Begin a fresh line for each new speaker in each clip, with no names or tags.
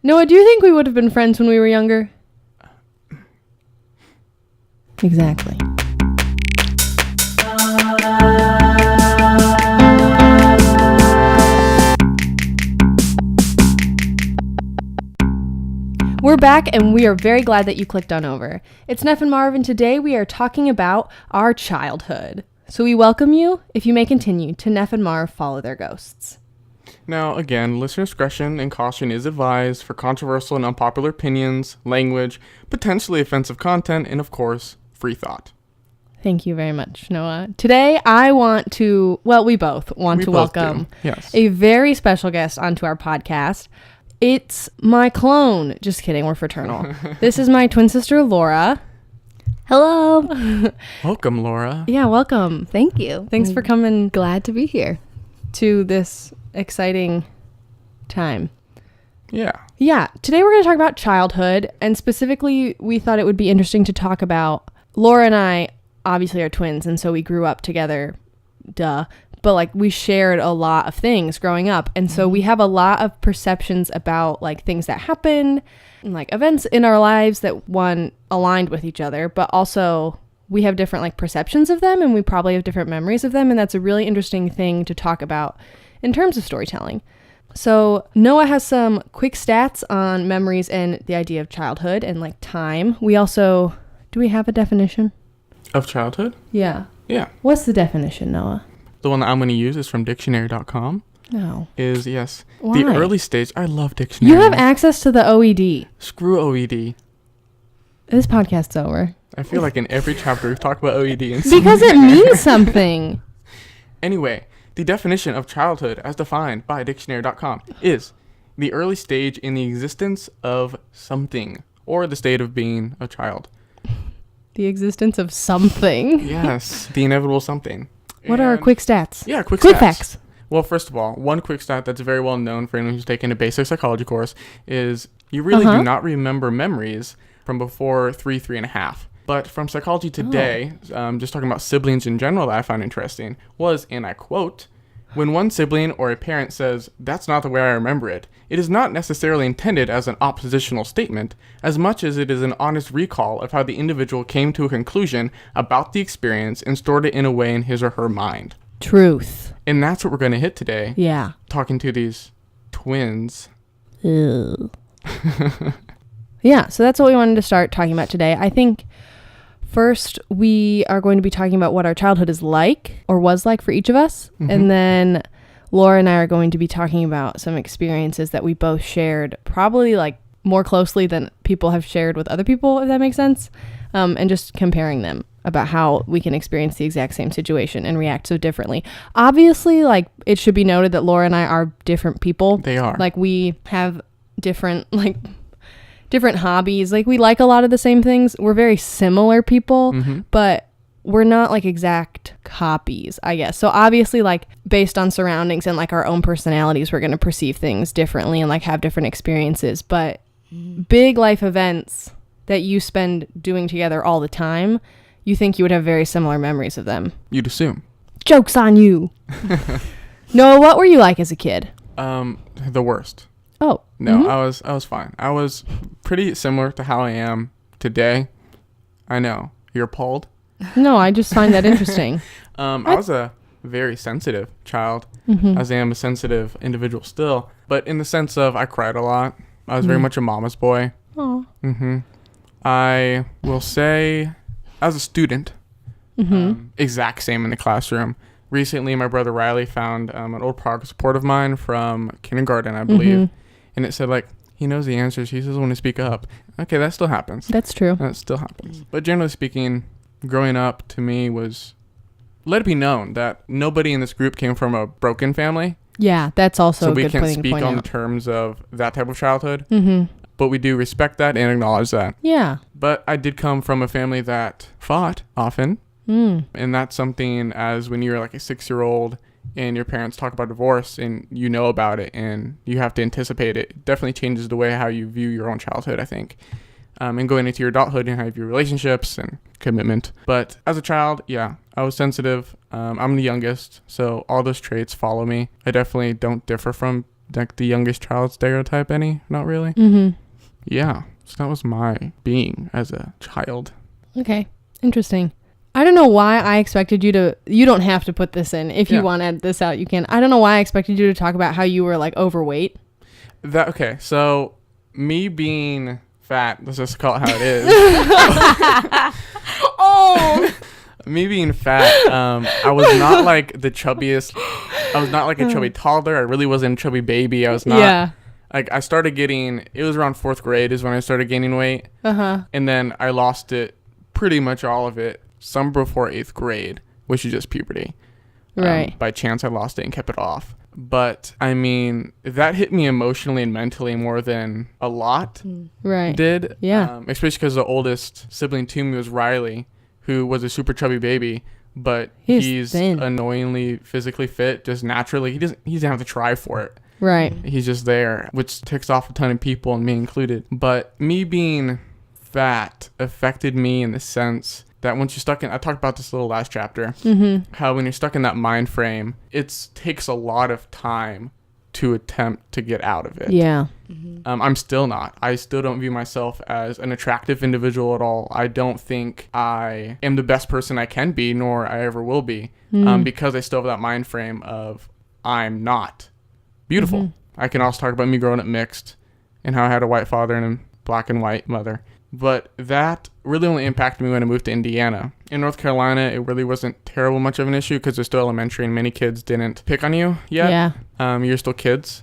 Noah, do you think we would have been friends when we were younger? Exactly. We're back, and we are very glad that you clicked on over. It's Neff and Marv, and today we are talking about our childhood. So we welcome you, if you may continue, to Neff and Marv Follow Their Ghosts.
Now, again, listener discretion and caution is advised for controversial and unpopular opinions, language, potentially offensive content, and, of course, free thought.
Thank you very much, Noah. Today, we both want to welcome a very special guest onto our podcast. It's my clone. Just kidding, we're fraternal. This is my twin sister, Laura.
Hello.
Welcome, Laura.
Yeah, welcome.
Thank you.
Thanks for coming
Glad to be here.
to this exciting time.
Yeah.
Yeah, today we're going to talk about childhood, and specifically, we thought it would be interesting to talk about, Laura and I obviously are twins, and so we grew up together, but like we shared a lot of things growing up, and so we have a lot of perceptions about like things that happened and like events in our lives that one aligned with each other, but also we have different like perceptions of them, and we probably have different memories of them, and that's a really interesting thing to talk about in terms of storytelling. So Noah has some quick stats on memories and the idea of childhood and like time. We also, do we have a definition?
Of childhood?
Yeah.
Yeah.
What's the definition, Noah?
The one that I'm going to use is from dictionary.com.
No.
Is, yes,
Why?
the early stage. I love dictionary.
You have access to the OED.
Screw OED.
This podcast's over.
I feel like in every chapter we talk about OED. And
Because it means something.
Anyway, the definition of childhood as defined by dictionary.com is the early stage in the existence of something or the state of being a child.
The existence of something.
Yes, the inevitable something.
What are our quick stats?
Yeah, quick
Quick
stats.
facts.
Well, first of all, one quick stat that's very well known for anyone who's taken a basic psychology course is you really do not remember memories from before 3.5. But from Psychology Today, just talking about siblings in general that I found interesting, was, and I quote, when one sibling or a parent says, that's not the way I remember it, it is not necessarily intended as an oppositional statement, as much as it is an honest recall of how the individual came to a conclusion about the experience and stored it in a way in his or her mind.
Truth.
And that's what we're going to hit today.
Yeah.
Talking to these twins.
Ew. Yeah, so that's what we wanted to start talking about today. I think first we are going to be talking about what our childhood is like or was like for each of us. Mm-hmm. And then Laura and I are going to be talking about some experiences that we both shared, probably like more closely than people have shared with other people, if that makes sense. And just comparing them about how we can experience the exact same situation and react so differently. Obviously, like it should be noted that Laura and I are different people.
They are.
Like we have different hobbies. Like we like a lot of the same things. We're very similar people, but we're not like exact copies, I guess. So obviously like based on surroundings and like our own personalities, we're going to perceive things differently and like have different experiences. But big life events that you spend doing together all the time, you think you would have very similar memories of them.
You'd assume.
Joke's on you. Noah, what were you like as a kid?
The worst.
Oh.
No, I was fine. I was pretty similar to how I am today. I know. You're appalled?
No, I just find that interesting.
I was a very sensitive child, as I am a sensitive individual still. But in the sense of I cried a lot. I was very much a mama's boy.
Oh.
I will say, as a student, exact same in the classroom. Recently, my brother Riley found an old progress report of mine from kindergarten, I believe. And it said, like, he knows the answers. He doesn't want to speak up. Okay, that still happens.
That's true.
That still happens. But generally speaking, growing up to me was, let it be known that nobody in this group came from a broken family.
Yeah, that's also a good
So we
thing
can't
to
speak
point
on
out.
the terms of that type of childhood. But we do respect that and acknowledge that.
Yeah.
But I did come from a family that fought often. And that's something as when you're like a 6-year-old and your parents talk about divorce and you know about it and you have to anticipate it, it definitely changes the way how you view your own childhood, I think. And going into your adulthood and how you view relationships and commitment. But as a child, yeah, I was sensitive. I'm the youngest, so all those traits follow me. I definitely don't differ from like the youngest child stereotype any? Not really. Yeah, so that was my being as a child.
Okay, interesting. I don't know why I expected you to, you don't have to put this in. If you want to edit this out, you can. I don't know why I expected you to talk about how you were like overweight.
Okay, so me being fat, let's just call it how it is.
Oh!
Me being fat, I was not like the chubbiest. I was not like a chubby toddler. I really wasn't a chubby baby. I was not.
Yeah.
Like, I started getting, it was around 4th grade is when I started gaining weight. And then I lost it, pretty much all of it, some before 8th grade, which is just puberty.
Right.
By chance, I lost it and kept it off. But, I mean, that hit me emotionally and mentally more than a lot did.
Yeah.
Especially because the oldest sibling to me was Riley, who was a super chubby baby. But he's annoyingly physically fit, just naturally. He doesn't have to try for it.
Right.
He's just there, which ticks off a ton of people, and me included. But me being fat affected me in the sense that once you're stuck in, I talked about this little last chapter, how when you're stuck in that mind frame, it takes a lot of time to attempt to get out of it.
Yeah.
I'm still not. I still don't view myself as an attractive individual at all. I don't think I am the best person I can be, nor I ever will be, because I still have that mind frame of I'm not beautiful. I can also talk about me growing up mixed and how I had a white father and a black and white mother. But that really only impacted me when I moved to Indiana. In North Carolina, it really wasn't terrible much of an issue because they're still elementary and many kids didn't pick on you yet.
Yeah.
You're still kids.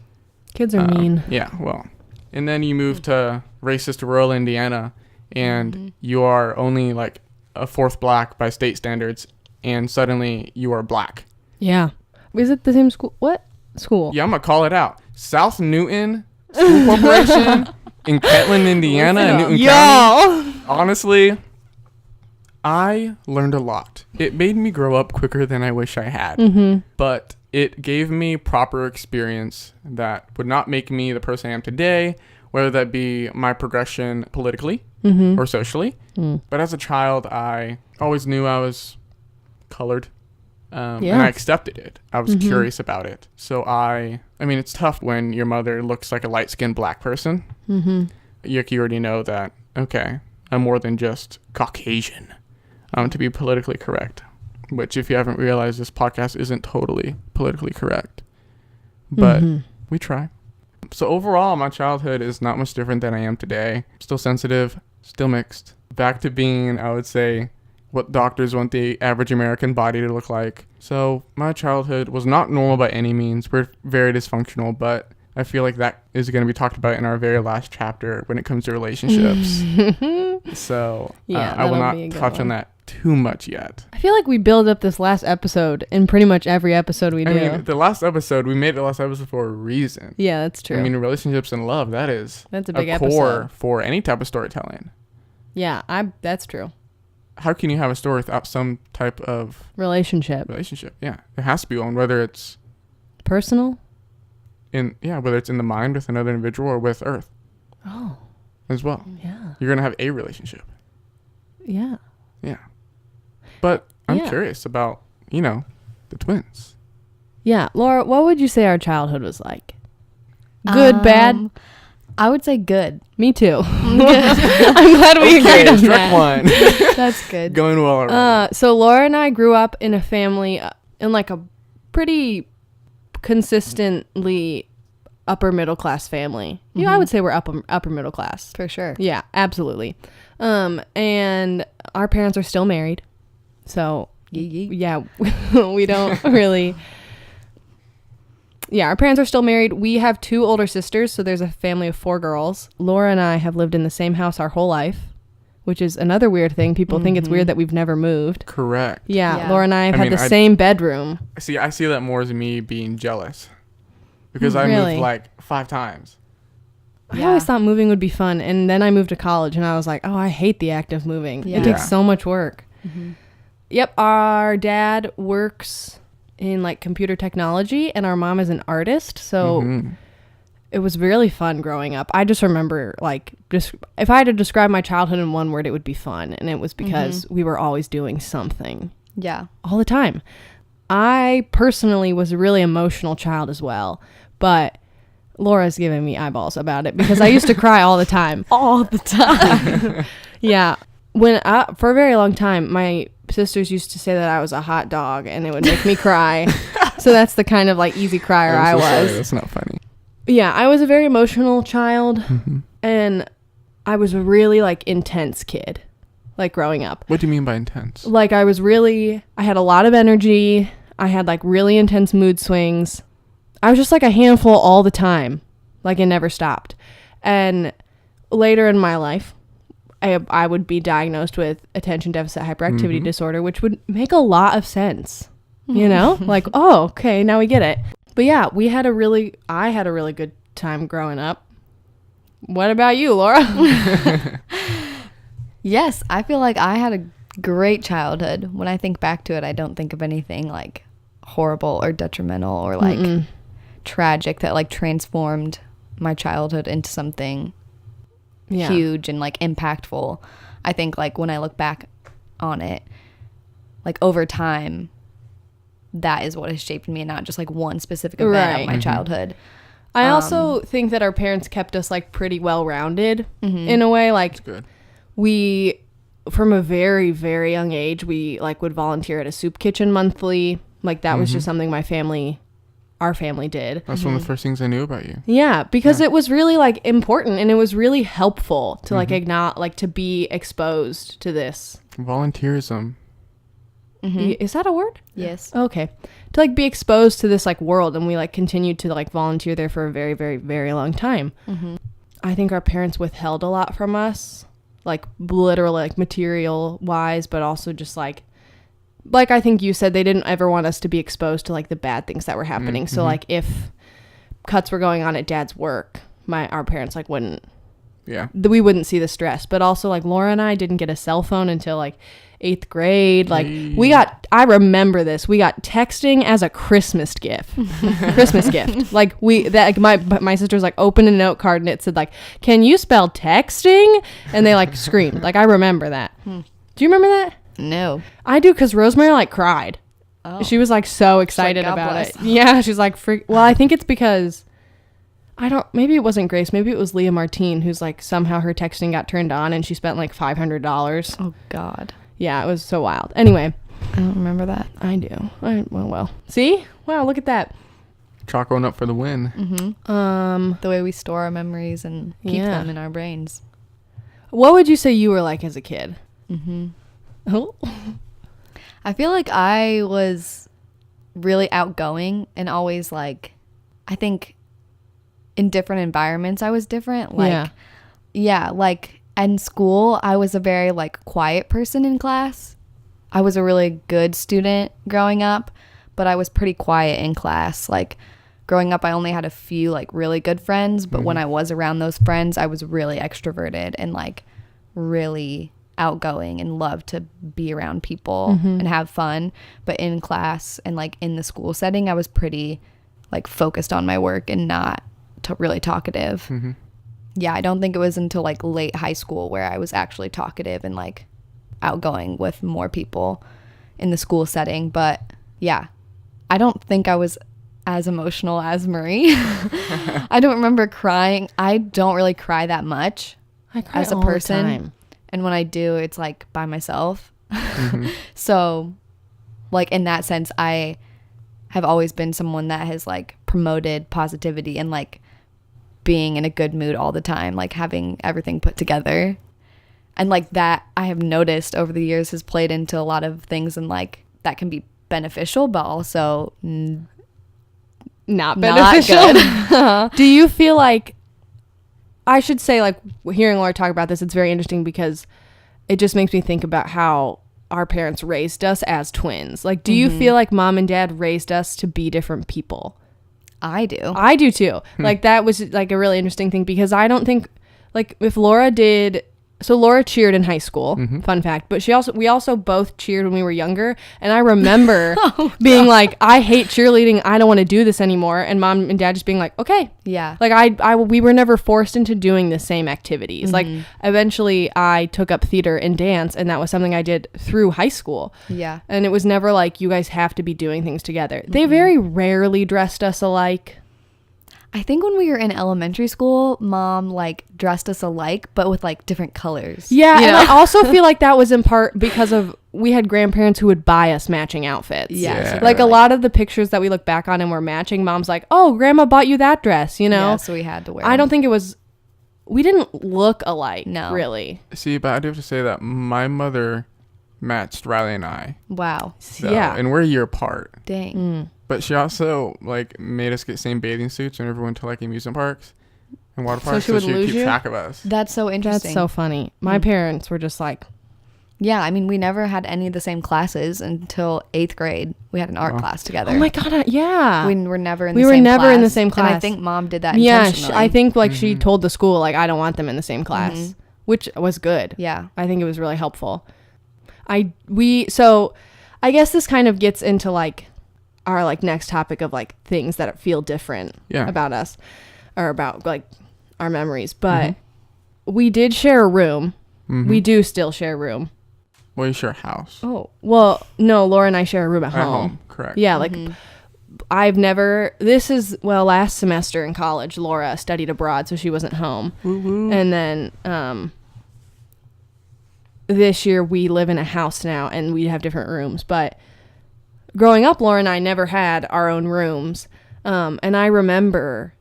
Kids are mean.
Yeah, well. And then you move to racist rural Indiana and you are only like a 4th black by state standards and suddenly you are black.
Yeah. Is it the same school? What? School?
Yeah, I'm going to call it out. South Newton School Corporation in Kentland, Indiana, and Newton County. Honestly, I learned a lot. It made me grow up quicker than I wish I had. But it gave me proper experience that would not make me the person I am today, whether that be my progression politically or socially. But as a child, I always knew I was colored. And I accepted it. I was curious about it. So I mean, it's tough when your mother looks like a light-skinned black person. You already know that, okay, I'm more than just Caucasian, to be politically correct. Which, if you haven't realized, this podcast isn't totally politically correct. But we try. So overall, my childhood is not much different than I am today. Still sensitive, still mixed. Back to being, I would say, what doctors want the average American body to look like. So my childhood was not normal by any means. We're very dysfunctional, but I feel like that is going to be talked about in our very last chapter when it comes to relationships. So I will not touch on that too much yet.
I feel like we build up this last episode in pretty much every episode we do.
I mean, the last episode, we made the last episode for a reason.
Yeah, that's true.
I mean, relationships and love, that's
a big
core
episode
for any type of storytelling.
Yeah, that's true.
How can you have a story without some type of
relationship?
Yeah, it has to be one, whether it's
personal,
whether it's in the mind with another individual or with Earth.
Oh,
as well.
Yeah,
you're gonna have a relationship.
Yeah.
But I'm curious about the twins.
Yeah, Laura, what would you say our childhood was like? Good, bad?
I would say good.
Me too. I'm glad we agreed on that.
One.
That's good.
Going well already.
So Laura and I grew up in a family in like a pretty consistently upper middle class family. Yeah, I would say we're upper middle class
for sure.
Yeah, absolutely. And our parents are still married, so yeah, we don't really. Yeah, our parents are still married. We have 2 older sisters, so there's a family of 4 girls. Laura and I have lived in the same house our whole life, which is another weird thing. People think it's weird that we've never moved.
Correct.
Yeah. Laura and I have had the same bedroom.
See, I see that more as me being jealous because I moved like 5 times.
I always thought moving would be fun, and then I moved to college, and I was like, oh, I hate the act of moving. It takes so much work. Yep, our dad works in like computer technology, and our mom is an artist, so it was really fun growing up. I just remember if I had to describe my childhood in one word, it would be fun, and it was because we were always doing something all the time. I personally was a really emotional child as well, but Laura's giving me eyeballs about it because I used to cry all the time.
All the time.
Yeah. For a very long time, my sisters used to say that I was a hot dog and it would make me cry. So that's the kind of like easy crier I was.
Sorry, that's not funny.
Yeah, I was a very emotional child and I was a really like intense kid, like growing up.
What do you mean by intense?
Like I had a lot of energy. I had like really intense mood swings. I was just like a handful all the time. Like it never stopped. And later in my life, I would be diagnosed with attention deficit hyperactivity disorder, which would make a lot of sense, you know? Like, oh, okay, now we get it. But yeah, I had a really good time growing up. What about you, Laura?
Yes, I feel like I had a great childhood. When I think back to it, I don't think of anything like horrible or detrimental or like tragic that like transformed my childhood into something huge and like impactful. I think like when I look back on it, like over time, that is what has shaped me and not just like one specific event of my childhood.
I also think that our parents kept us like pretty well-rounded in a way. Like
That's good.
we, from a very, very young age, we like would volunteer at a soup kitchen monthly. Like that was just something our family did.
That's one of the first things I knew about you.
Yeah, because it was really like important and it was really helpful to like acknowledge, like to be exposed to this.
Volunteerism.
Is that a word?
Yes.
Okay. To like be exposed to this like world, and we like continued to like volunteer there for a very, very, very long time. I think our parents withheld a lot from us, like literally like material wise, but also just like I think you said, they didn't ever want us to be exposed to like the bad things that were happening. So like if cuts were going on at Dad's work, our parents like wouldn't.
Yeah.
We wouldn't see the stress. But also like Laura and I didn't get a cell phone until like 8th grade. Like I remember this. We got texting as a Christmas gift. Like my sister was like opened a note card and it said like, "Can you spell texting?" And they like screamed. Like I remember that. Do you remember that?
No.
I do, because Rosemary like cried.
Oh.
She was like so excited
God
about
bless.
it. Yeah, she's like, well, I think it's because maybe it wasn't Grace, maybe it was Leah Martine, who's like somehow her texting got turned on and she spent like $500.
Oh God.
Yeah, it was so wild. Anyway,
I don't remember that.
I do. Well. See? Wow, look at that.
Chalk one up for the win.
The way we store our memories and keep them in our brains.
What would you say you were like as a kid? Oh.
I feel like I was really outgoing and always like, I think in different environments I was different. Like, yeah, like in school I was a very like quiet person in class. I was a really good student growing up, but I was pretty quiet in class. Like growing up I only had a few like really good friends, but when I was around those friends I was really extroverted and like really outgoing and loved to be around people and have fun. But in class and like in the school setting I was pretty like focused on my work and not really talkative. Yeah, I don't think it was until like late high school where I was actually talkative and like outgoing with more people in the school setting. But yeah, I don't think I was as emotional as Marie. I don't remember crying. I don't really cry that much as a person. And when I do, it's like by myself. So like in that sense, I have always been someone that has like promoted positivity and like being in a good mood all the time, like having everything put together. And like that I have noticed over the years has played into a lot of things, and like that can be beneficial, but also
not beneficial.
Not good.
Do you feel like, I should say, like hearing Laura talk about this, it's very interesting because it just makes me think about how our parents raised us as twins. Like, do you feel like mom and dad raised us to be different people?
I do.
I do too. Like that was like a really interesting thing, because I don't think, like if Laura did, so Laura cheered in high school, fun fact, but we also both cheered when we were younger. And I remember being like, I hate cheerleading. I don't want to do this anymore. And mom and dad just being like, okay.
Yeah.
Like we were never forced into doing the same activities. Like eventually I took up theater and dance, and that was something I did through high school.
Yeah.
And it was never like, you guys have to be doing things together. They very rarely dressed us alike.
I think when we were in elementary school, Mom like dressed us alike, but with like different colors.
Yeah, and I also feel like that was in part because of we had grandparents who would buy us matching outfits.
Yeah.
Like a lot of the pictures that we look back on and were matching, Mom's like, "Oh, Grandma bought you that dress," you know?
Yeah, so we had to wear
I don't
them.
think it was... We didn't look alike,
No.
really.
See, but I do have to say that my mother matched Riley and I.
Wow.
So,
Yeah.
And we're a year apart.
Dang.
But she also like made us get same bathing suits whenever we went to like amusement parks and water parks.
she would lose
keep
you?
track of us.
That's so interesting.
That's so funny. My parents were just like...
Yeah, I mean, we never had any of the same classes until 8th grade. We had an art class together.
Oh my God, yeah.
We were never in
We
the
were
same
never
class.
in the same
And
class.
I think Mom did that
Yeah,
intentionally.
I think like she told the school like I don't want them in the same class, which was good.
Yeah.
I think it was really helpful. So I guess this kind of gets into like our like next topic of like things that feel different about us or about like our memories. But we did share a room. We do still share a room.
Well, you share a house.
Oh, well, no, Laura and I share a room at
At
home.
home, correct.
Yeah, like last semester in college, Laura studied abroad, so she wasn't home.
Woo-woo.
And then this year we live in a house now and we have different rooms. But growing up, Laura and I never had our own rooms. And I remember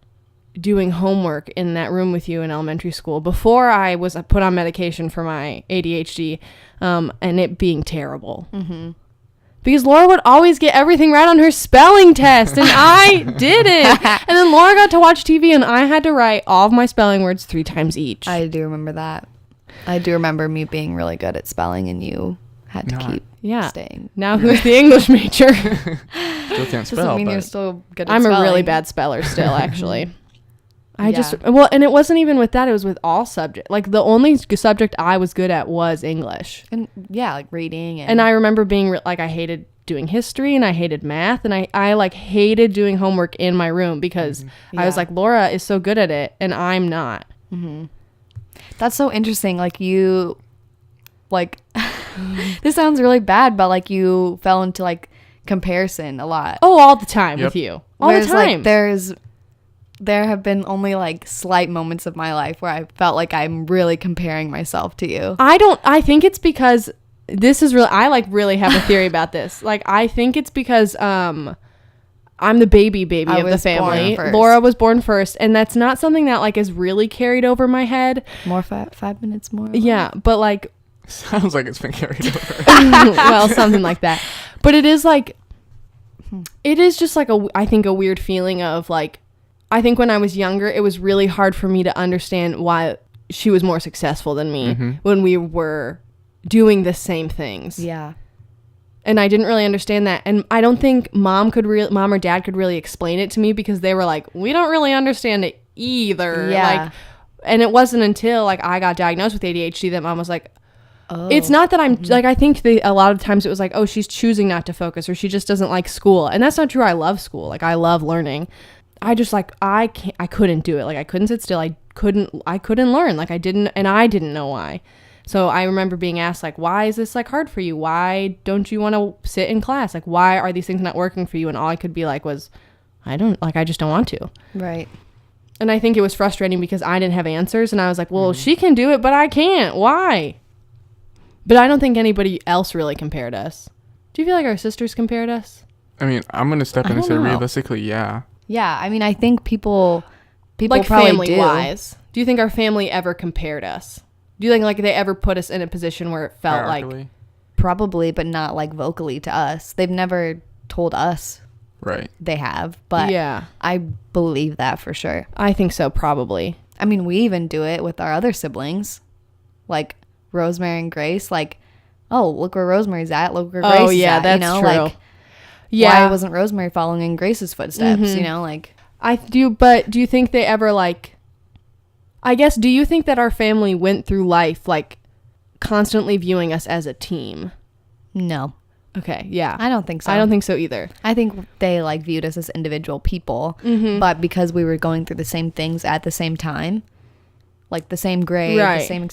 doing homework in that room with you in elementary school before I was put on medication for my ADHD, and it being terrible. Because Laura would always get everything right on her spelling test, and I didn't. And then Laura got to watch TV, and I had to write all of my spelling words 3 times each.
I do remember that. I do remember me being really good at spelling and you had to keep staying.
Now who's the English major?
Still can't spell.
Doesn't mean
but
you're still good at
I'm
spelling.
a really bad speller still, actually.
Yeah.
And it wasn't even with that. It was with all subjects. Like, the only subject I was good at was English.
And yeah, like reading.
And I remember being, I hated doing history and I hated math. And I like, hated doing homework in my room because I was like, Laura is so good at it and I'm not.
That's so interesting. Like, you, like, this sounds really bad, but, like, you fell into, like, comparison a lot.
Oh, all the time with you. All
Whereas,
the time.
Like, there have been only like slight moments of my life where I felt like I'm really comparing myself to you.
I think it's because this is really, I like really have a theory about this. Like, I think it's because, I'm the baby of the family. Laura was born first. And that's not something that like is really carried over my head.
More 5 minutes more.
Yeah. But like,
sounds like it's been carried over.
well, something like that. But it is like, it is just like I think a weird feeling of like, I think when I was younger, it was really hard for me to understand why she was more successful than me when we were doing the same things.
Yeah.
And I didn't really understand that. And I don't think mom or dad could really explain it to me because they were like, we don't really understand it either.
Yeah.
Like, and it wasn't until like I got diagnosed with ADHD that mom was like,
Oh.
it's not that I'm like, I think a lot of times it was like, oh, she's choosing not to focus or she just doesn't like school. And that's not true. I love school. Like, I love learning. I just like, I couldn't do it. Like, I couldn't sit still. I couldn't learn. Like, I didn't know why. So I remember being asked like, why is this like hard for you? Why don't you want to sit in class? Like, why are these things not working for you? And all I could be like was, I just don't want to.
Right.
And I think it was frustrating because I didn't have answers. And I was like, well, she can do it, but I can't. Why? But I don't think anybody else really compared us. Do you feel like our sisters compared us?
I mean, I'm going to step in and say
know.
realistically, yeah.
Yeah. I mean, I think people
like
probably
family wise. Do you think our family ever compared us? Do you think like they ever put us in a position where it felt like
probably, but not like vocally to us? They've never told us.
Right.
They have, but
yeah,
I believe that for sure.
I think so, probably.
I mean, we even do it with our other siblings, like Rosemary and Grace. Like, oh, look where Rosemary's at. Look where Grace is at.
That's
you know?
true.
Like, why wasn't Rosemary following in Grace's footsteps? You know, like
I do. But do you think they ever like? I guess. Do you think that our family went through life like constantly viewing us as a team?
No.
Okay. Yeah.
I don't think so.
I don't think so either.
I think they like viewed us as individual people, but because we were going through the same things at the same time, like the same grade, the same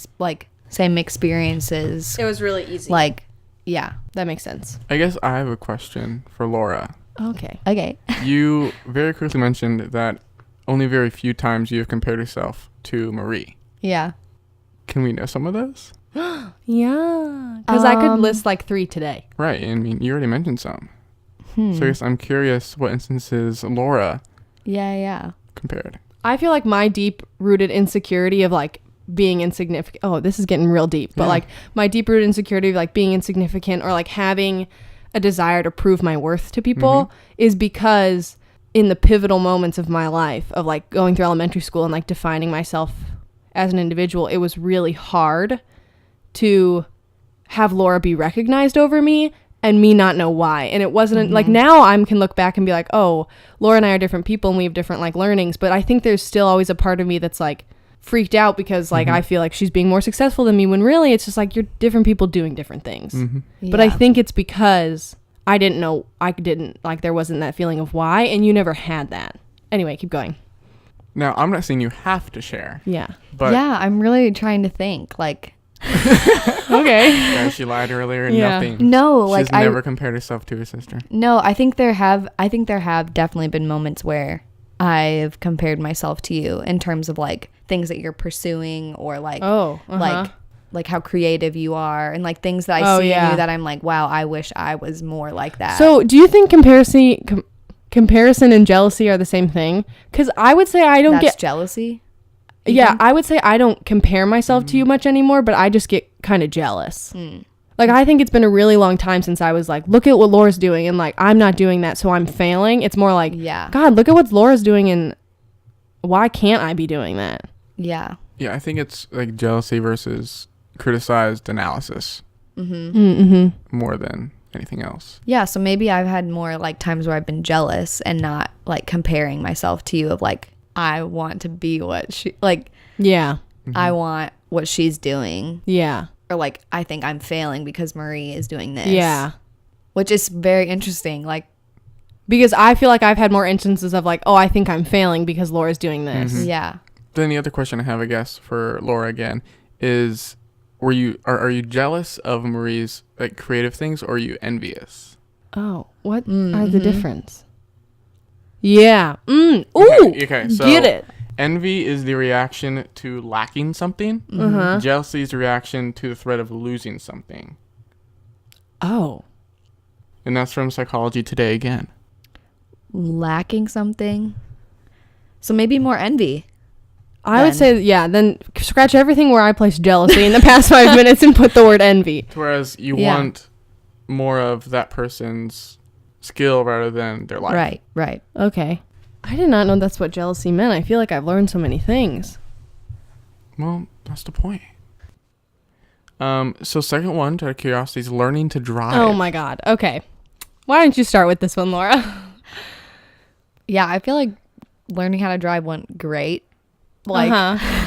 same experiences.
It was really easy.
Like, yeah,
that makes sense.
I guess I have a question for Laura.
Okay.
Okay.
You very quickly mentioned that only very few times you have compared yourself to Marie.
Yeah.
Can we know some of those?
Yeah. Because I could list like 3 today.
Right. I mean, you already mentioned some. So I guess I'm curious what instances Laura
Yeah.
compared.
I feel like my deep-rooted insecurity of like being insignificant. Oh, this is getting real deep. But like my deep-rooted insecurity of like being insignificant or like having a desire to prove my worth to people is because in the pivotal moments of my life of like going through elementary school and like defining myself as an individual, it was really hard to have Laura be recognized over me and me not know why. And it wasn't like now I can look back and be like, oh, Laura and I are different people and we have different like learnings. But I think there's still always a part of me that's like freaked out because like I feel like she's being more successful than me when really it's just like you're different people doing different things. But I think it's because I didn't know, like there wasn't that feeling of why, and you never had that. Anyway, keep going.
Now, I'm not saying you have to share.
Yeah.
But
yeah, I'm really trying to think like
Okay.
yeah, she lied earlier and nothing.
No,
She's
like
never compared herself to her sister.
No, I think there have definitely been moments where I've compared myself to you in terms of like things that you're pursuing or like like how creative you are and like things that I see in you that I'm like, wow, I wish I was more like that.
So do you think comparison and jealousy are the same thing? Because I would say I don't
That's
get
jealousy.
Yeah, I would say I don't compare myself to you much anymore, but I just get kind of jealous. Like, I think it's been a really long time since I was like, look at what Laura's doing, and like, I'm not doing that, so I'm failing. It's more like, God, look at what Laura's doing, and why can't I be doing that?
Yeah.
Yeah, I think it's like jealousy versus criticized analysis more than anything else.
Yeah, so maybe I've had more like times where I've been jealous and not like comparing myself to you of like, I want to be what she like.
Yeah.
I want what she's doing.
Yeah.
Or like, I think I'm failing because Marie is doing this.
Yeah.
Which is very interesting. Like,
because I feel like I've had more instances of like, oh, I think I'm failing because Laura's doing this.
Yeah.
Then the other question I have, I guess, for Laura again is, are you jealous of Marie's like creative things, or are you envious?
Oh, what are the difference? Yeah. Ooh.
Okay, so
get it.
Envy is the reaction to lacking something. Jealousy is the reaction to the threat of losing something.
Oh.
And that's from Psychology Today again.
Lacking something. So maybe more envy.
I would say, then scratch everything where I placed jealousy in the past 5 minutes and put the word envy.
Whereas you want more of that person's skill rather than their life.
Right.
Okay. I did not know that's what jealousy meant. I feel like I've learned so many things.
Well, that's the point. So second one, out of curiosity, is learning to drive.
Oh my God. Okay. Why don't you start with this one, Laura?
Yeah, I feel like learning how to drive went great. Like,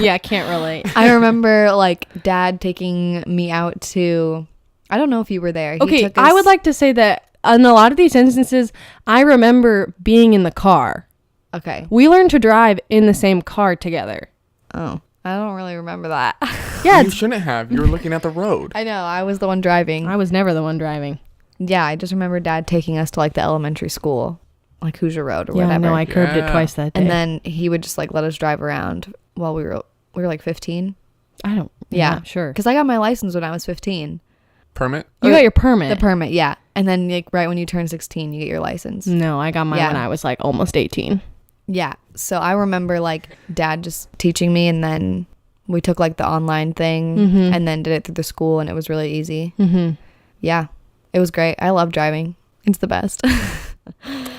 yeah, can't relate.
I remember like Dad taking me out to, I don't know if you were there.
Okay, I would like to say that in a lot of these instances, I remember being in the car.
Okay.
We learned to drive in the same car together.
Oh, I don't really remember that.
Yeah.
You shouldn't have. You were looking at the road.
I know. I was the one driving.
I was never the one driving.
Yeah, I just remember Dad taking us to like the elementary school, like Hoosier Road or whatever.
Yeah, no, I curbed it twice that day.
And then he would just like let us drive around while we were like 15.
I don't.
Yeah,
sure.
Because I got my license when I was 15.
Permit?
You got your permit.
The permit, yeah. And then like right when you turn 16, you get your license.
No, I got mine when I was like almost 18.
Yeah. So I remember like Dad just teaching me, and then we took like the online thing and then did it through the school, and it was really easy. Yeah. It was great. I love driving. It's the best.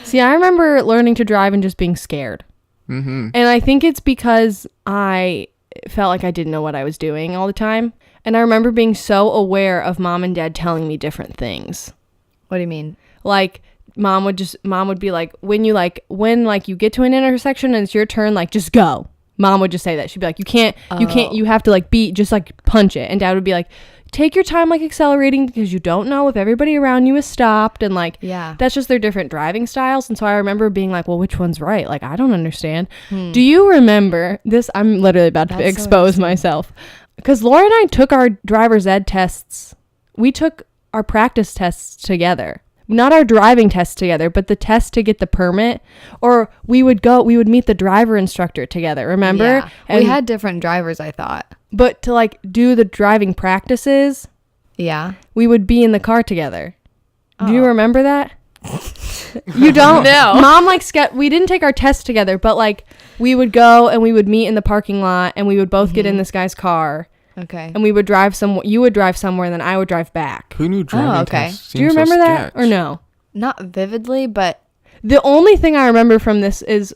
See, I remember learning to drive and just being scared. And I think it's because I felt like I didn't know what I was doing all the time. And I remember being so aware of Mom and Dad telling me different things.
What do you mean?
Like, Mom would be like, when you get to an intersection and it's your turn, like, just go. Mom would just say that. She'd be like, you have to like just like punch it. And Dad would be like, take your time like accelerating, because you don't know if everybody around you is stopped, and like that's just their different driving styles. And so I remember being like, well, which one's right? Like, I don't understand. Do you remember this? I'm literally about to expose myself, because Laura and I took our driver's ed tests. We took our practice tests together, not our driving test together, but the test to get the permit, or we would meet the driver instructor together, remember?
Yeah.
And
We had different drivers, I thought.
but to like do the driving practices,
Yeah.
we would be in the car together. Do you
Oh.
remember that? You don't?
No.
Mom we didn't take our test together, but like we would go and we would meet in the parking lot and we would both get in this guy's car
Okay.
and we would drive you would drive somewhere and then I would drive back.
Who knew driving
okay.
tests
Do you
seemed so
remember that
sketch?
or no?
Not vividly, but
The only thing I remember from this is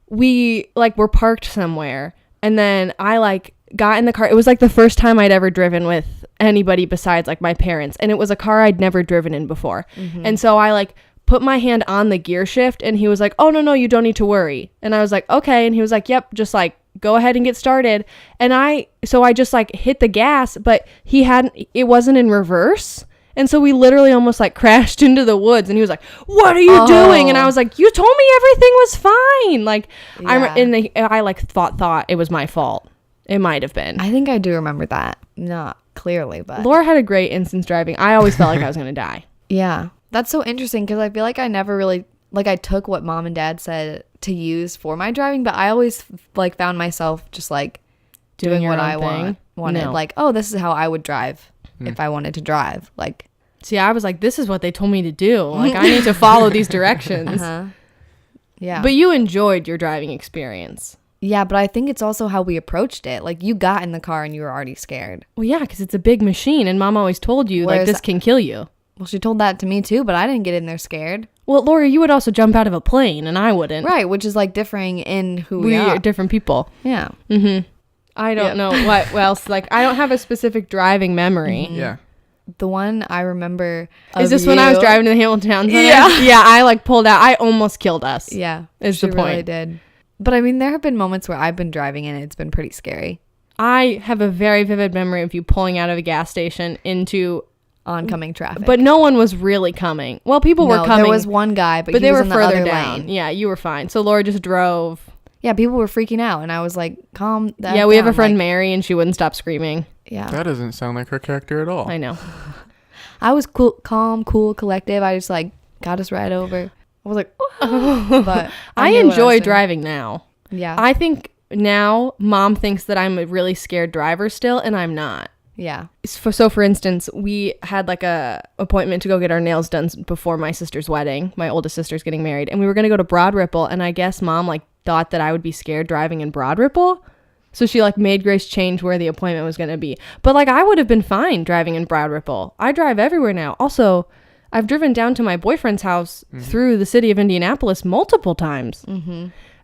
we like were parked somewhere and then I like got in the car. It was like the first time I'd ever driven with anybody besides like my parents, and it was a car I'd never driven in before. And so I like put my hand on the gear shift and he was like, "Oh no, you don't need to worry." And I was like, "Okay." And he was like, "Yep, just like go ahead and get started." And I just like hit the gas, but it wasn't in reverse. And so we literally almost like crashed into the woods and he was like, "What are you doing?" And I was like, "You told me everything was fine." Like I like thought it was my fault. It might have been.
I think I do remember that. Not clearly, but
Laura had a great instance driving. I always felt like I was going to die.
yeah. That's so interesting because I feel like I never really like I took what mom and dad said to use for my driving, but I always like found myself just like doing
your
what
own
I
thing?
wanted.
No.
Like, oh, this is how I would drive if I wanted to drive. Like,
See, I was like, this is what they told me to do. Like, I need to follow these directions.
yeah.
But you enjoyed your driving experience.
yeah, but I think it's also how we approached it. Like, you got in the car and you were already scared.
Well, yeah, because it's a big machine, and Mom always told you, like,
Whereas-
this can kill you.
Well, she told that to me too, but I didn't get in there scared.
Well, Laura, you would also jump out of a plane, and I wouldn't.
Right, which is like differing in who we
We
are.
are different people.
Yeah.
I don't know what else. Like, I don't have a specific driving memory.
Yeah.
The one I remember
Is
of
this when I was
you-
driving to the Hamilton Town Center?
Yeah.
Yeah, I, like, pulled out. I almost killed us.
Yeah.
Is
she
the point.
really did. But I mean, there have been moments where I've been driving and it's been pretty scary.
I have a very vivid memory of you pulling out of a gas station into...
Oncoming traffic.
But no one was really coming. Well, people were coming.
There was one guy, but he
they
was
were
in the
further
other
down.
lane.
Yeah, you were fine. So Laura just drove.
Yeah, people were freaking out, and I was like, calm that
Yeah, we have a
down,
friend,
like,
Mary, and she wouldn't stop screaming.
yeah.
That doesn't sound like her character at all.
I know.
I was calm, cool, collective. I just like got us right over. I was like, but
I
knew what was
enjoy
doing.
driving now.
Yeah.
I think now Mom thinks that I'm a really scared driver still, and I'm not.
yeah.
So for instance, we had like a appointment to go get our nails done before my sister's wedding. My oldest sister's getting married, and we were going to go to Broad Ripple, and I guess Mom like thought that I would be scared driving in Broad Ripple. So she like made Grace change where the appointment was going to be. But like I would have been fine driving in Broad Ripple. I drive everywhere now. Also, I've driven down to my boyfriend's house through the city of Indianapolis multiple times.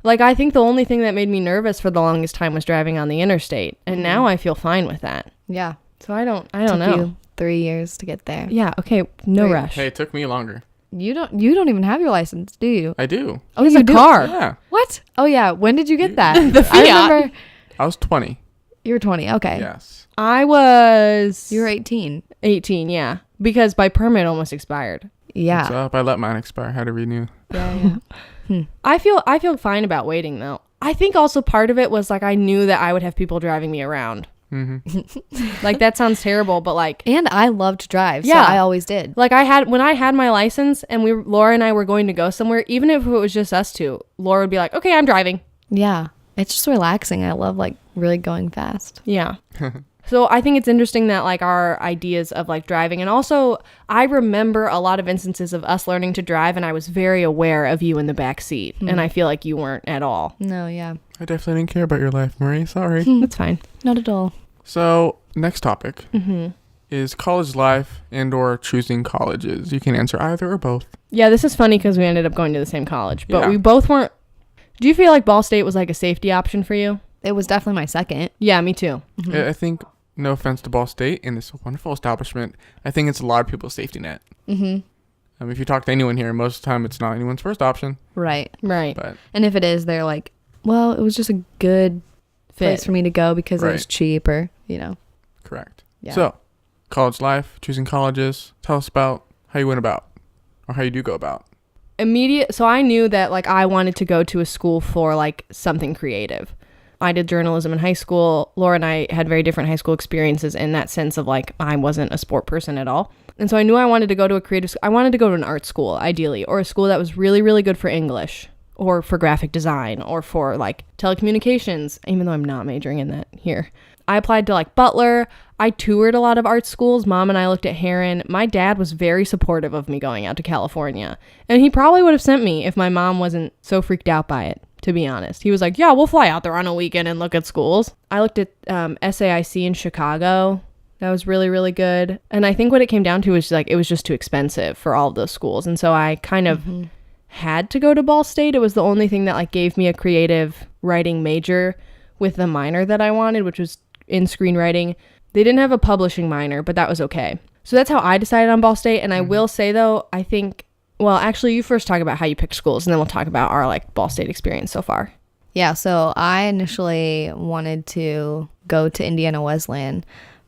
Like I think the only thing that made me nervous for the longest time was driving on the interstate, and now I feel fine with that.
Yeah.
So I don't
Took
know.
you 3 years to get there.
Yeah. Okay. No
Right.
rush.
Hey, it took me longer.
You don't even have your license, do you?
I do.
Oh,
It's
you
a
do?
car.
Yeah.
What? Oh yeah. When did you get that?
The Fiat.
I remember
I was 20.
you were 20. Okay.
Yes.
I was.
You were 18.
18. Yeah, because my permit almost expired.
Yeah.
What's up? I let mine expire. I had to renew.
Yeah.
I feel fine about waiting though. I think also part of it was like I knew that I would have people driving me around. Like that sounds terrible, but like
And I love to drive.
Yeah.
So I always did.
when I had my license and Laura and I were going to go somewhere, even if it was just us two, Laura would be like, "Okay, I'm driving."
Yeah. It's just relaxing. I love like really going fast.
Yeah. So I think it's interesting that like our ideas of like driving, and also I remember a lot of instances of us learning to drive and I was very aware of you in the back seat, and I feel like you weren't at all.
No, yeah.
I definitely didn't care about your life, Marie. Sorry.
That's fine.
Not at all.
So, next topic is college life and or choosing colleges. You can answer either or both.
Yeah, this is funny because we ended up going to the same college, but
Yeah.
we both weren't. Do you feel like Ball State was like a safety option for you?
It was definitely my second.
Yeah, me too.
I think, no offense to Ball State and this wonderful establishment, I think it's a lot of people's safety net. If you talk to anyone here, most of the time it's not anyone's first option.
Right.
Right.
But
And if it is, they're like, well, it was just a good place
Fit.
for me to go because it was
Right.
cheap or, you know.
correct.
Yeah.
So, college life, choosing colleges. Tell us about how you went about, or how you do go about.
So I knew that like I wanted to go to a school for like something creative. I did journalism in high school. Laura and I had very different high school experiences in that sense of like I wasn't a sport person at all. And so I knew I wanted to go to a creative school. I wanted to go to an art school, ideally, or a school that was really, really good for English or for graphic design or for like telecommunications, even though I'm not majoring in that here. I applied to like Butler. I toured a lot of art schools. Mom and I looked at Heron. My dad was very supportive of me going out to California. And he probably would have sent me if my mom wasn't so freaked out by it, to be honest. He was like, yeah, we'll fly out there on a weekend and look at schools. I looked at SAIC in Chicago. That was really, really good. And I think what it came down to was like, it was just too expensive for all of those schools. And so I kind of had to go to Ball State. It was the only thing that like gave me a creative writing major with the minor that I wanted, which was in screenwriting. They didn't have a publishing minor, but that was okay. So that's how I decided on Ball State. And I will say though, I think, well, actually you first talk about how you picked schools and then we'll talk about our like Ball State experience so far.
Yeah, so I initially wanted to go to Indiana Wesleyan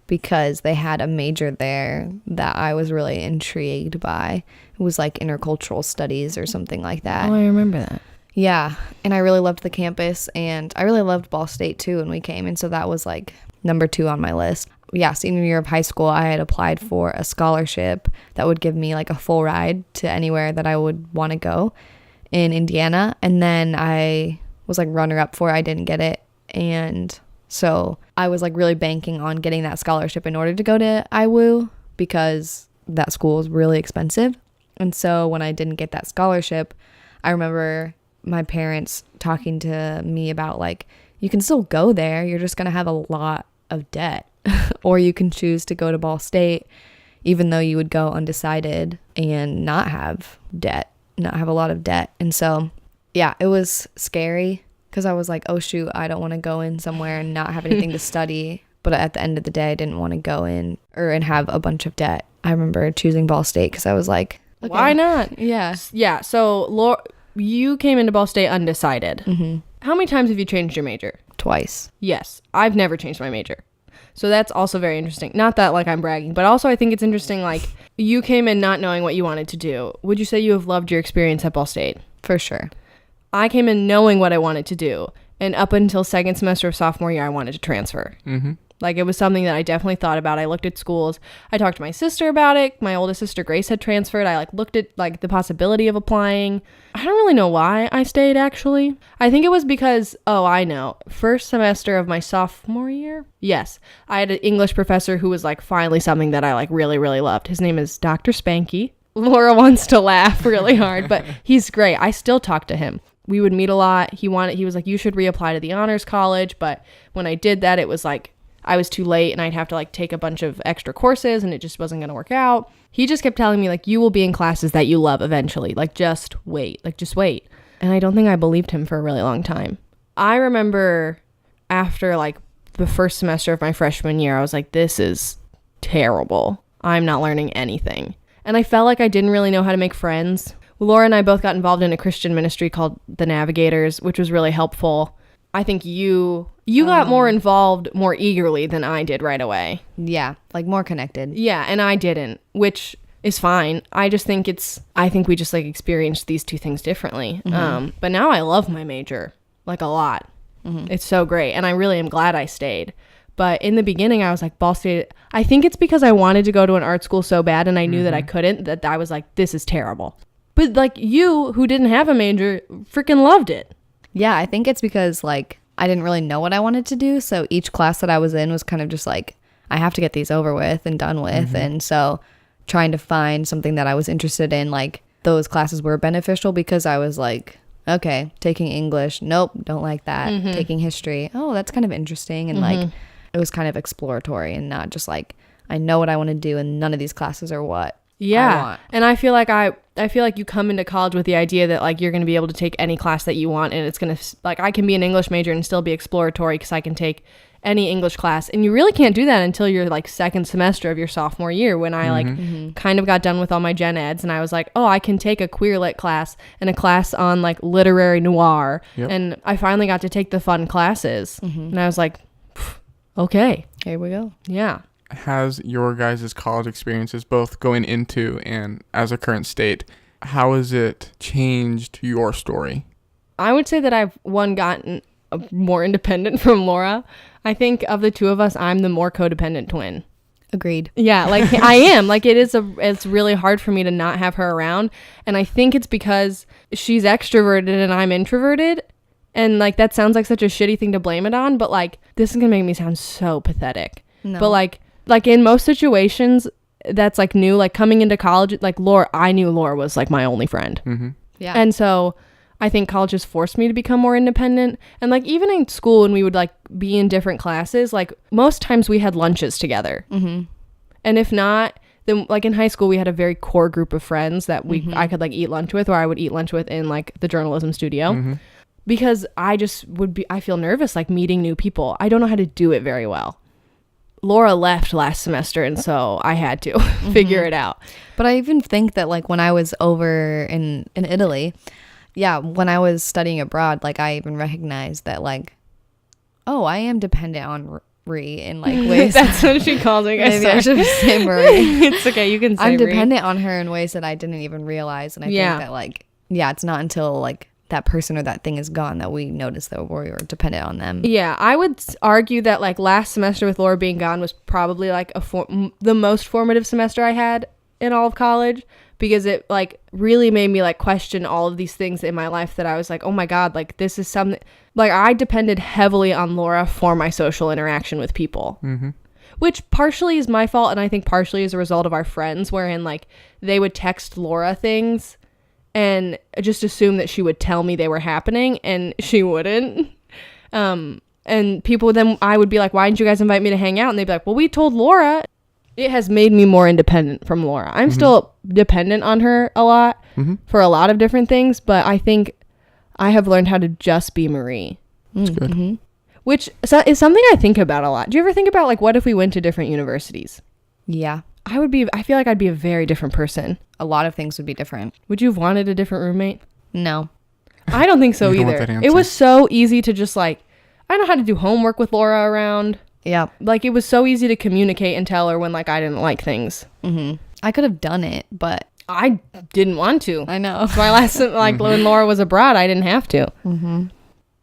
because they had a major there that I was really intrigued by. It was like intercultural studies or something like that.
Oh, I remember that.
Yeah, and I really loved the campus, and I really loved Ball State too when we came, and so that was like number 2 on my list. Yeah, senior year of high school, I had applied for a scholarship that would give me like a full ride to anywhere that I would want to go in Indiana, and then I was like runner-up for it. I didn't get it, and so I was like really banking on getting that scholarship in order to go to IWU because that school is really expensive. And so when I didn't get that scholarship, I remember my parents talking to me about like, you can still go there, you're just going to have a lot of debt. Or you can choose to go to Ball State even though you would go undecided and not have debt, not have a lot of debt. And so yeah, it was scary because I was like, oh shoot, I don't want to go in somewhere and not have anything to study. But at the end of the day, I didn't want to go in and have a bunch of debt. I remember choosing Ball State because I was like, okay.
Why not?
Yeah.
Yeah. So you came into Ball State undecided. Mm-hmm. How many times have you changed your major?
Twice.
Yes. I've never changed my major. So that's also very interesting. Not that like I'm bragging, but also I think it's interesting like you came in not knowing what you wanted to do. Would you say you have loved your experience at Ball State?
For sure.
I came in knowing what I wanted to do. And up until second semester of sophomore year, I wanted to transfer. Mm-hmm. Like, it was something that I definitely thought about. I looked at schools. I talked to my sister about it. My oldest sister, Grace, had transferred. I, like, looked at, like, the possibility of applying. I don't really know why I stayed, actually. I think it was because, I know. First semester of my sophomore year? Yes. I had an English professor who was, like, finally something that I, like, really, really loved. His name is Dr. Spanky. Laura wants to laugh really hard, but he's great. I still talk to him. We would meet a lot. He was like, you should reapply to the honors college. But when I did that, it was like, I was too late and I'd have to like take a bunch of extra courses and it just wasn't going to work out. He just kept telling me like, you will be in classes that you love eventually. Like, just wait. And I don't think I believed him for a really long time. I remember after like the first semester of my freshman year, I was like, this is terrible. I'm not learning anything. And I felt like I didn't really know how to make friends. Laura and I both got involved in a Christian ministry called The Navigators, which was really helpful. I think you got more involved more eagerly than I did right away.
Yeah, like more connected.
Yeah, and I didn't, which is fine. I think we just like experienced these two things differently. Mm-hmm. But now I love my major, like a lot. Mm-hmm. It's so great, and I really am glad I stayed. But in the beginning, I was like, Ball State, I think it's because I wanted to go to an art school so bad, and I knew that I couldn't, that I was like, this is terrible. But like you, who didn't have a major, freaking loved it.
Yeah, I think it's because like I didn't really know what I wanted to do. So each class that I was in was kind of just like, I have to get these over with and done with. Mm-hmm. And so trying to find something that I was interested in, like those classes were beneficial because I was like, okay, taking English, nope, don't like that. Mm-hmm. Taking history, oh, that's kind of interesting. And like it was kind of exploratory and not just like, I know what I want to do and none of these classes are what I want.
And I feel like you come into college with the idea that like you're going to be able to take any class that you want, and it's going to like, I can be an English major and still be exploratory because I can take any English class. And you really can't do that until your like second semester of your sophomore year, when I kind of got done with all my gen eds and I was like, oh, I can take a queer lit class and a class on like literary noir. Yep. And I finally got to take the fun classes. And I was like, okay,
here we go.
Yeah.
Has your guys' college experiences, both going into and as a current state, how has it changed your story?
I would say that I've gotten more independent from Laura. I think of the two of us, I'm the more codependent twin.
Agreed.
Yeah, like I am. Like it's really hard for me to not have her around. And I think it's because she's extroverted and I'm introverted. And like that sounds like such a shitty thing to blame it on, but like this is gonna make me sound so pathetic. No. But like in most situations that's like new, like coming into college, like I knew Laura was like my only friend.
Mm-hmm.
Yeah.
And so I think college has forced me to become more independent. And like even in school when we would like be in different classes, like most times we had lunches together.
Mm-hmm.
And if not, then like in high school we had a very core group of friends that I could like eat lunch with, or I would eat lunch with in like the journalism studio. Mm-hmm. Because I feel nervous like meeting new people. I don't know how to do it very well. Laura left last semester, and so I had to figure it out.
But I even think that like when I was over in Italy, yeah, when I was studying abroad, like I even recognized that like, oh, I am dependent on Marie in like ways.
That's what she calls me.
Maybe I should say Marie.
It's okay, you can say
I'm
Marie.
dependent on her in ways that I didn't even realize, and I think that like, yeah, it's not until like that person or that thing is gone that we notice that we were dependent on them.
Yeah, I would argue that like last semester with Laura being gone was probably like the most formative semester I had in all of college, because it like really made me like question all of these things in my life that I was like, oh my God, like this is something, like I depended heavily on Laura for my social interaction with people. Mm-hmm. Which partially is my fault, and I think partially is a result of our friends, wherein like they would text Laura things and just assume that she would tell me they were happening, and she wouldn't. And people then, I would be like, why didn't you guys invite me to hang out? And they'd be like, well, we told Laura. It has made me more independent from Laura. I'm still dependent on her a lot for a lot of different things, but I think I have learned how to just be Marie.
That's good. Mm-hmm.
Which is something I think about a lot. Do you ever think about like, what if we went to different universities?
Yeah.
I feel like I'd be a very different person.
A lot of things would be different.
Would you have wanted a different roommate?
No.
I don't think so
You don't
either.
want that answer.
It was so easy to just like, I know how to do homework with Laura around.
Yeah.
Like it was so easy to communicate and tell her when like I didn't like things.
Mm-hmm. I could have done it, but
I didn't want to.
I know.
My last, like when Laura was abroad, I didn't have to. Mm-hmm.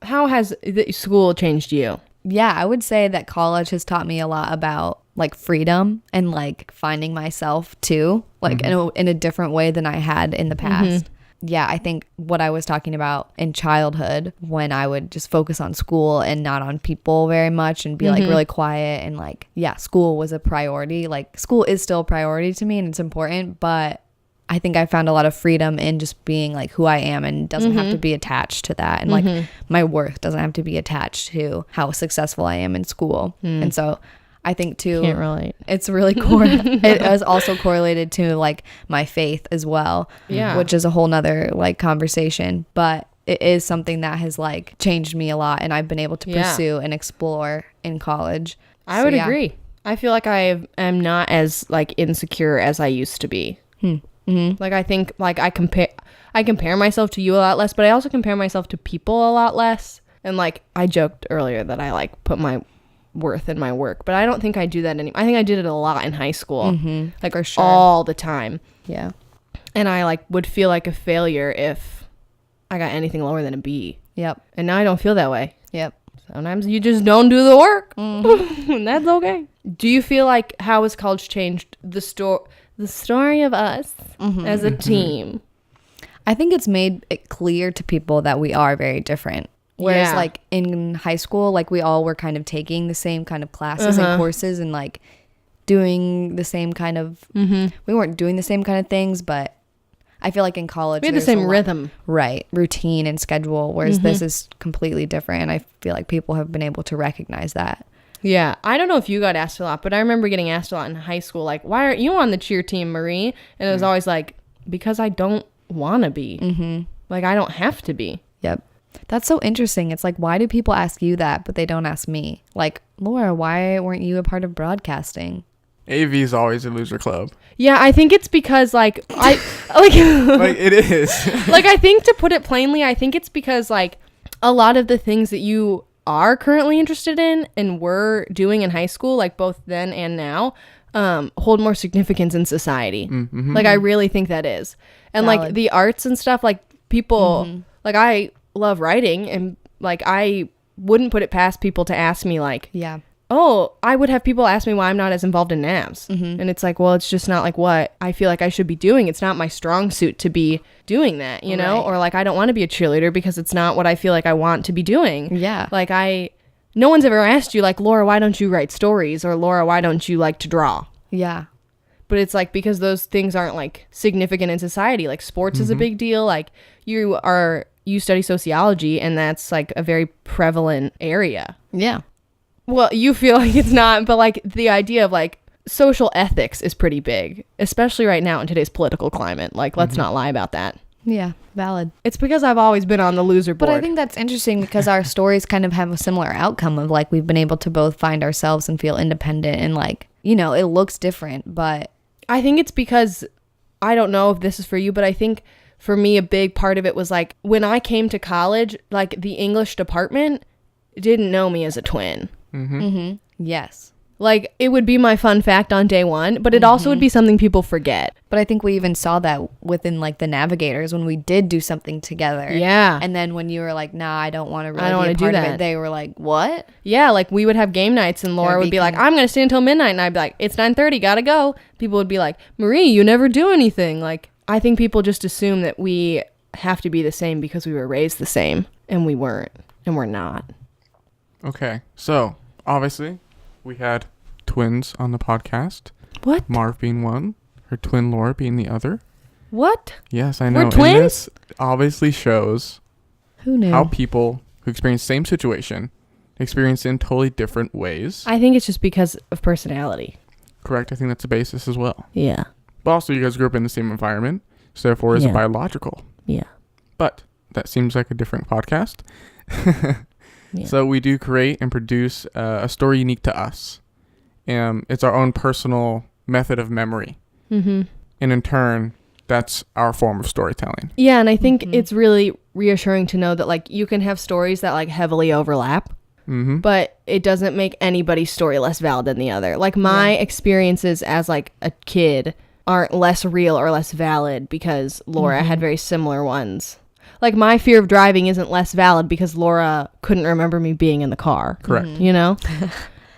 How has the school changed you?
Yeah, I would say that college has taught me a lot about like freedom and like finding myself too, like in a different way than I had in the past. Yeah, I think what I was talking about in childhood, when I would just focus on school and not on people very much and be like really quiet, and like, yeah, school was a priority. Like school is still a priority to me and it's important, but I think I found a lot of freedom in just being like who I am, and doesn't have to be attached to that. And like my worth doesn't have to be attached to how successful I am in school. And so I think too,
Can't relate.
It's really it is also correlated to like my faith as well, which is a whole nother like conversation, but it is something that has like changed me a lot, and I've been able to pursue and explore in college.
I would agree. I feel like I am not as like insecure as I used to be. Like I think like I compare myself to you a lot less, but I also compare myself to people a lot less. And like I joked earlier that I like put my worth in my work, but I don't think I do that anymore. I think I did it a lot in high school, like
For sure.
all the time.
Yeah.
And I like would feel like a failure if I got anything lower than a B.
Yep.
And now I don't feel that way.
Yep.
Sometimes you just don't do the work. And that's okay. Do you feel like how has college changed the story of us as a team?
I think it's made it clear to people that we are very different. Whereas like in high school, like we all were kind of taking the same kind of classes and courses and like doing the same kind of, we weren't doing the same kind of things, but I feel like in college
we had the same rhythm.
Right. Routine and schedule. Whereas this is completely different. And I feel like people have been able to recognize that.
Yeah. I don't know if you got asked a lot, but I remember getting asked a lot in high school, like, why aren't you on the cheer team, Marie? And it was always like, because I don't want to be. Like, I don't have to be.
Yep. That's so interesting. It's like, why do people ask you that, but they don't ask me? Like, Laura, why weren't you a part of broadcasting?
AV is always a loser club.
Yeah, I think it's because, like, like
it is.
Like, I think to put it plainly, I think it's because, like, a lot of the things that you are currently interested in and were doing in high school, like both then and now, hold more significance in society. Like, I really think that is. And
Valid.
like the arts and stuff, like people, like I love writing, and like I wouldn't put it past people to ask me like, oh, I would have people ask me why I'm not as involved in NAMS. And it's like, well, it's just not like what I feel like I should be doing. It's not my strong suit to be doing that, you know?
Right.
Or like, I don't want to be a cheerleader because it's not what I feel like I want to be doing.
Yeah.
Like no one's ever asked you like, Laura, why don't you write stories? Or Laura, why don't you like to draw?
Yeah.
But it's like, because those things aren't like significant in society. Like sports is a big deal. Like you study sociology, and that's like a very prevalent area.
Yeah.
Well, you feel like it's not, but like the idea of like social ethics is pretty big, especially right now in today's political climate. Like, let's not lie about that.
Yeah. Valid.
It's because I've always been on the loser board.
But I think that's interesting because our stories kind of have a similar outcome of like we've been able to both find ourselves and feel independent, and like, you know, it looks different, but
I think it's because, I don't know if this is for you, but I think for me, a big part of it was like when I came to college, like the English department didn't know me as a twin.
yes.
Like, it would be my fun fact on day one, but it also would be something people forget.
But I think we even saw that within like the Navigators when we did do something together.
Yeah.
And then when you were like, nah, I don't want to really
I don't
be
wanna
a
do
part of
that.
it, they were like, what?
Yeah, like we would have game nights and Laura
That'd
would
be
be like, I'm going to stay until midnight. And I'd be like, it's 9:30, gotta go. People would be like, Marie, you never do anything. Like, I think people just assume that we have to be the same because we were raised the same, and we weren't, and we're not.
Okay, so obviously we had twins on the podcast.
What?
Marv being one, her twin Laura being the other.
What?
Yes, I know.
We're
And
twins?
this obviously shows
Who knew?
how people who experience the same situation experience it in totally different ways.
I think it's just because of personality.
Correct? I think that's the basis as well.
Yeah.
But also, you guys grew up in the same environment, so therefore it's
Yeah.
biological.
Yeah.
But that seems like a different podcast.
Yeah.
So we do create and produce a story unique to us. It's our own personal method of memory.
Mm-hmm.
And in turn, that's our form of storytelling.
Yeah, and I think it's really reassuring to know that like you can have stories that like heavily overlap, but it doesn't make anybody's story less valid than the other. Like my experiences as like a kid aren't less real or less valid because Laura had very similar ones. Like my fear of driving isn't less valid because Laura couldn't remember me being in the car.
Correct.
You know?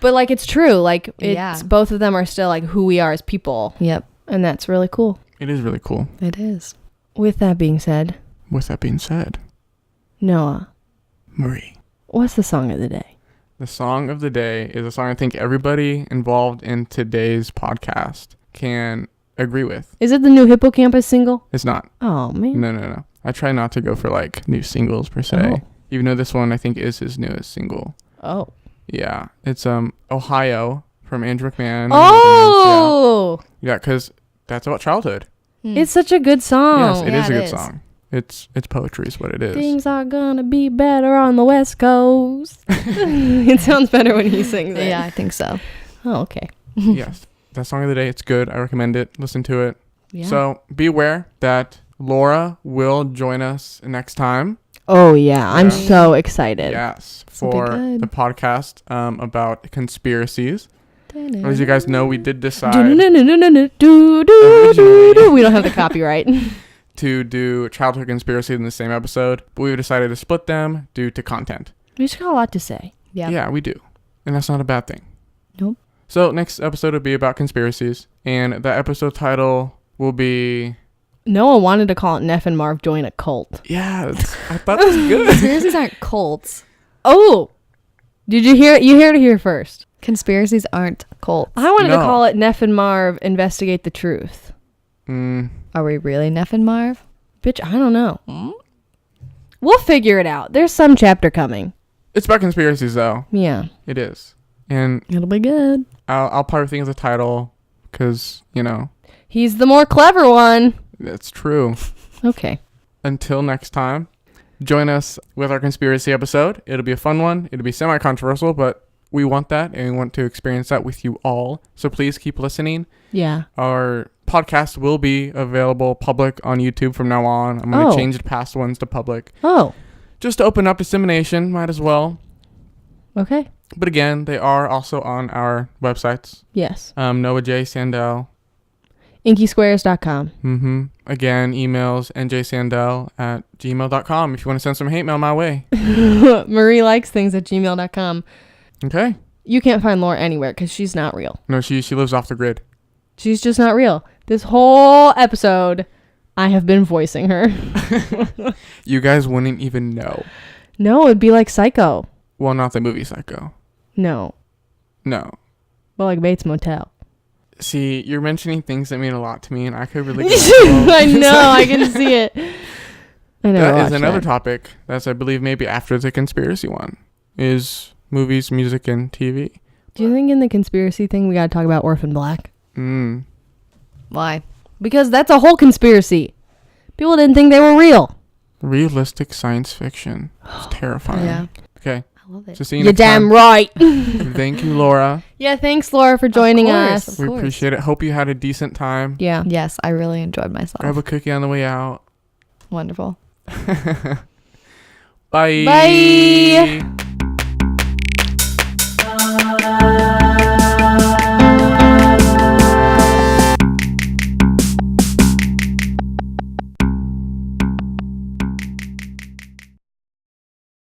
But like it's true. Like it's
Yeah.
both of them are still like who we are as people.
Yep.
And that's really cool.
It is really cool.
It is.
With that being said,
With that being said,
Noah,
Marie.
what's the song of the day?
The song of the day is a song I think everybody involved in today's podcast can agree with.
Is it the new Hippocampus single?
It's not.
Oh, man.
No. I try not to go for like new singles per se.
Oh.
Even though this one I think is his newest single.
Oh.
Yeah. It's Ohio from Andrew McMahon.
Oh!
Yeah, because that's about childhood.
It's such a good song.
Yes, it
Yeah,
is a
it
good
is.
song. It's poetry is what it is.
Things are gonna be better on the West Coast. It sounds better when he sings it.
Yeah, I think so.
Oh, okay.
Yes. That song of the day, it's good. I recommend it. Listen to it.
Yeah.
So be aware that Laura will join us next time.
Oh, yeah. I'm
Yeah.
so excited.
Yes.
This'll be
For
good.
the podcast about conspiracies. As you guys know, we did decide
We don't have the copyright.
to do childhood conspiracy in the same episode, but we decided to split them due to content.
We just got a lot to say.
Yeah.
Yeah, we do. And that's not a bad thing.
Nope.
So next episode will be about conspiracies, and the episode title will be...
Noah wanted to call it Neff and Marv Join a Cult.
Yeah, I thought that was good.
Conspiracies aren't cults.
Oh! Did you hear it? You heard it here first.
Conspiracies aren't cults.
I wanted to
No.
call it Neff and Marv Investigate the Truth.
Are we really Neff and Marv?
Bitch, I don't know. We'll figure it out. There's some chapter coming.
It's about conspiracies, though.
Yeah.
It is. And
It'll be good.
I'll probably think of the title because,
He's the more clever one.
that's true.
Okay.
Until next time, join us with our conspiracy episode. It'll be a fun one. It'll be semi-controversial, but we want that, and we want to experience that with you all. So please keep listening.
Yeah.
Our podcast will be available public on YouTube from now on. I'm going to
Oh.
change the past ones to public.
Oh.
Just to open up dissemination, might as well.
Okay.
But again, they are also on our websites.
Yes.
Noah J. Sandel.
InkySquares.com.
Again, emails njsandel@gmail.com if you want to send some hate mail my way.
Marie likes things at gmail.com.
Okay.
You can't find Laura anywhere because she's not real.
No, she lives off the grid.
She's just not real. This whole episode, I have been voicing her.
You guys wouldn't even know.
No, it'd be like Psycho.
Well, not the movie Psycho.
No.
No.
But like Bates Motel.
See, you're mentioning things that mean a lot to me, and I could really.
I know, I can see it. I never
That is
watched
another
that.
topic. That's, I believe, maybe after the conspiracy one. Is movies, music, and TV.
Do you think in the conspiracy thing we gotta talk about Orphan Black?
Why?
Because that's a whole conspiracy. People didn't think they were real.
Realistic science fiction. It's terrifying.
Yeah.
Okay.
I love it.
So see you
You're
next time.
damn right.
Thank you, Laura.
Yeah, thanks, Laura, for joining
course,
us.
We
course.
appreciate it. Hope you had a decent time.
Yeah.
Yes, I really enjoyed myself.
Grab a cookie on the way out.
Wonderful.
Bye.
Bye.